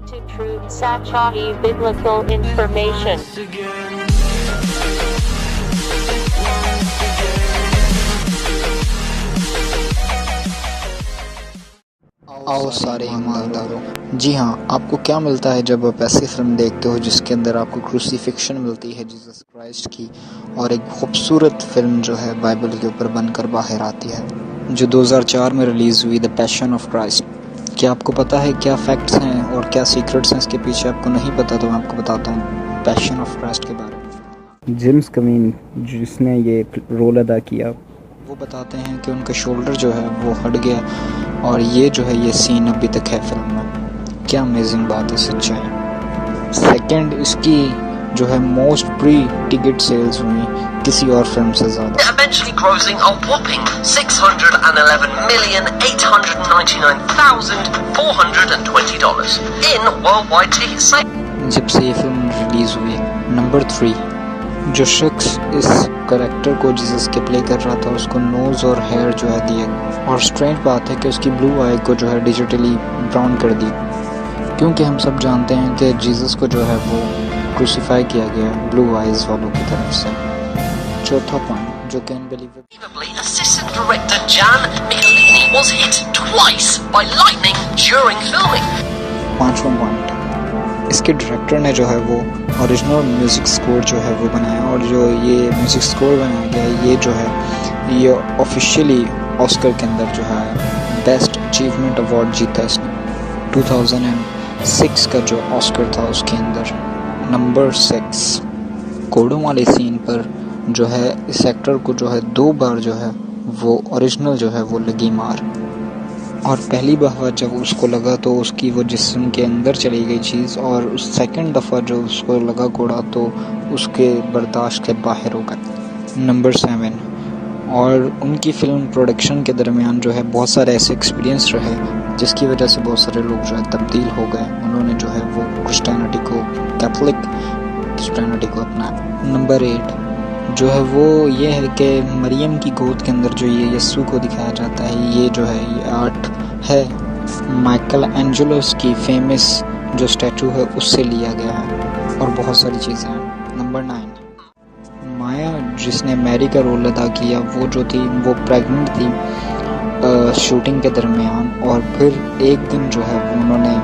to truth Sachahi biblical information. आओ सारे ईमानदारों। जी हाँ, आपको क्या मिलता है जब आप ऐसी फिल्म देखते हो जिसके अंदर आपको क्रूसीफिक्शन मिलती है जीसस क्राइस्ट की, और एक खूबसूरत फिल्म जो है बाइबल के ऊपर बनकर बाहर आती है, जो 2004 में रिलीज़ हुई, द पैशन ऑफ क्राइस्ट। क्या आपको पता है क्या फैक्ट्स हैं और क्या सीक्रेट्स हैं इसके पीछे? आपको नहीं पता तो मैं आपको बताता हूँ पैशन ऑफ क्राइस्ट के बारे में। जेम्स कमीन जिसने ये रोल अदा किया, वो बताते हैं कि उनका शोल्डर जो है वो हट गया, और ये जो है ये सीन अभी तक है फिल्म में। क्या अमेजिंग बात है, सच्चाई। सेकंड, इसकी जो है मोस्ट प्री टिकट सेल्स हुई किसी और फिल्म से ज़्यादा। Eventually grossing a whopping $611,899,420 in worldwide ticket sales. जब से ये फिल्म रिलीज हुई। नंबर 3, जो शख्स इस करेक्टर को जीसस के प्ले कर रहा था उसको नोज और हेयर जो है दिए, और स्ट्रेंज बात है कि उसकी ब्लू आई को जो है डिजिटली ब्राउन कर दी, क्योंकि हम सब जानते हैं कि जीसस को जो है वो क्रूसीफाई किया गया ब्लू आइज वालों की तरफ से। चौथा पॉइंट जो कि Unbelievably, assistant director Jan Michelini was hit twice by lightning during filming. पांचवा पॉइंट, इसके डायरेक्टर ने जो है वो ओरिजिनल म्यूज़िक स्कोर जो है वो बनाया, और जो ये म्यूज़िक स्कोर बनाया गया है ये जो है ये ऑफिशियली ऑस्कर के अंदर जो है बेस्ट अचीवमेंट अवार्ड जीता इसने 2006 का जो ऑस्कर था उसके अंदर। नंबर 6, कोड़ों वाले सीन पर जो है इस एक्टर को जो है 2 बार जो है वो ओरिजिनल जो है वो लगी मार, और पहली बार जब उसको लगा तो उसकी वो जिस्म के अंदर चली गई चीज़, और उस सेकंड दफ़ा जो उसको लगा कोड़ा तो उसके बर्दाश्त के बाहर हो गए। नंबर 7, और उनकी फ़िल्म प्रोडक्शन के दरमियान जो है बहुत सारे ऐसे एक्सपीरियंस रहे जिसकी वजह से बहुत सारे लोग जो है तब्दील हो गए, उन्होंने जो है वो क्रिश्चियनिटी को, कैथोलिक क्रिश्चियनिटी को अपनाया। नंबर 8 जो है वो ये है कि मरियम की गोद के अंदर जो ये यस्सु को दिखाया जाता है, ये जो है ये आर्ट है माइकल एंजेलोस की फेमस जो स्टैचू है उससे लिया गया है, और बहुत सारी चीज़ें हैं। नंबर 9, माया जिसने मैरी का रोल अदा किया, वो जो थी वो प्रेग्नेंट थी शूटिंग के दरमियान, और फिर एक दिन जो है वो उन्होंने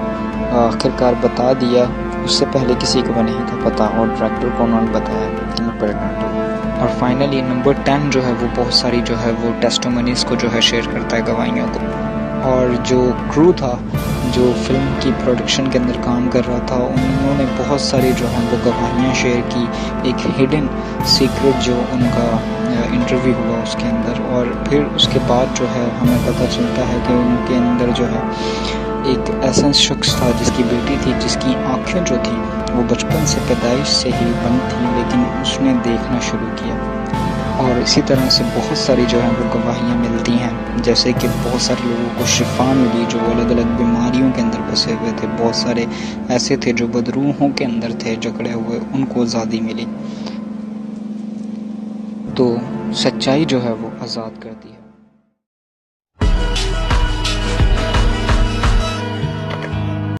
आखिरकार बता दिया, उससे पहले किसी को भी नहीं था पता, और डायरेक्टर को उन्होंने बताया कि मैं प्रेग्नेंट हूँ। और फाइनली नंबर 10 जो है वो बहुत सारी जो है वो टेस्टिमनीज़ को जो है शेयर करता है, गवाहियों को, और जो क्रू था जो फिल्म की प्रोडक्शन के अंदर काम कर रहा था उन्होंने बहुत सारी जो है वो गवाहियाँ शेयर की, एक हिडन सीक्रेट जो उनका इंटरव्यू हुआ उसके अंदर, और फिर उसके बाद जो है हमें पता चलता है कि उनके अंदर जो है एक ऐसा शख्स था जिसकी बेटी थी जिसकी आँखें जो थी वो बचपन से पैदाइश से ही बंद थी, लेकिन उसने देखना शुरू किया। और इसी तरह से बहुत सारी जो है वो गवाहियाँ मिलती हैं, जैसे कि बहुत सारे लोगों को शिफा मिली जो अलग अलग बीमारियों के अंदर फंसे हुए थे, बहुत सारे ऐसे थे जो बदरूहों के अंदर थे जकड़े हुए, उनको आज़ादी मिली। तो सच्चाई जो है वो आज़ाद करती है।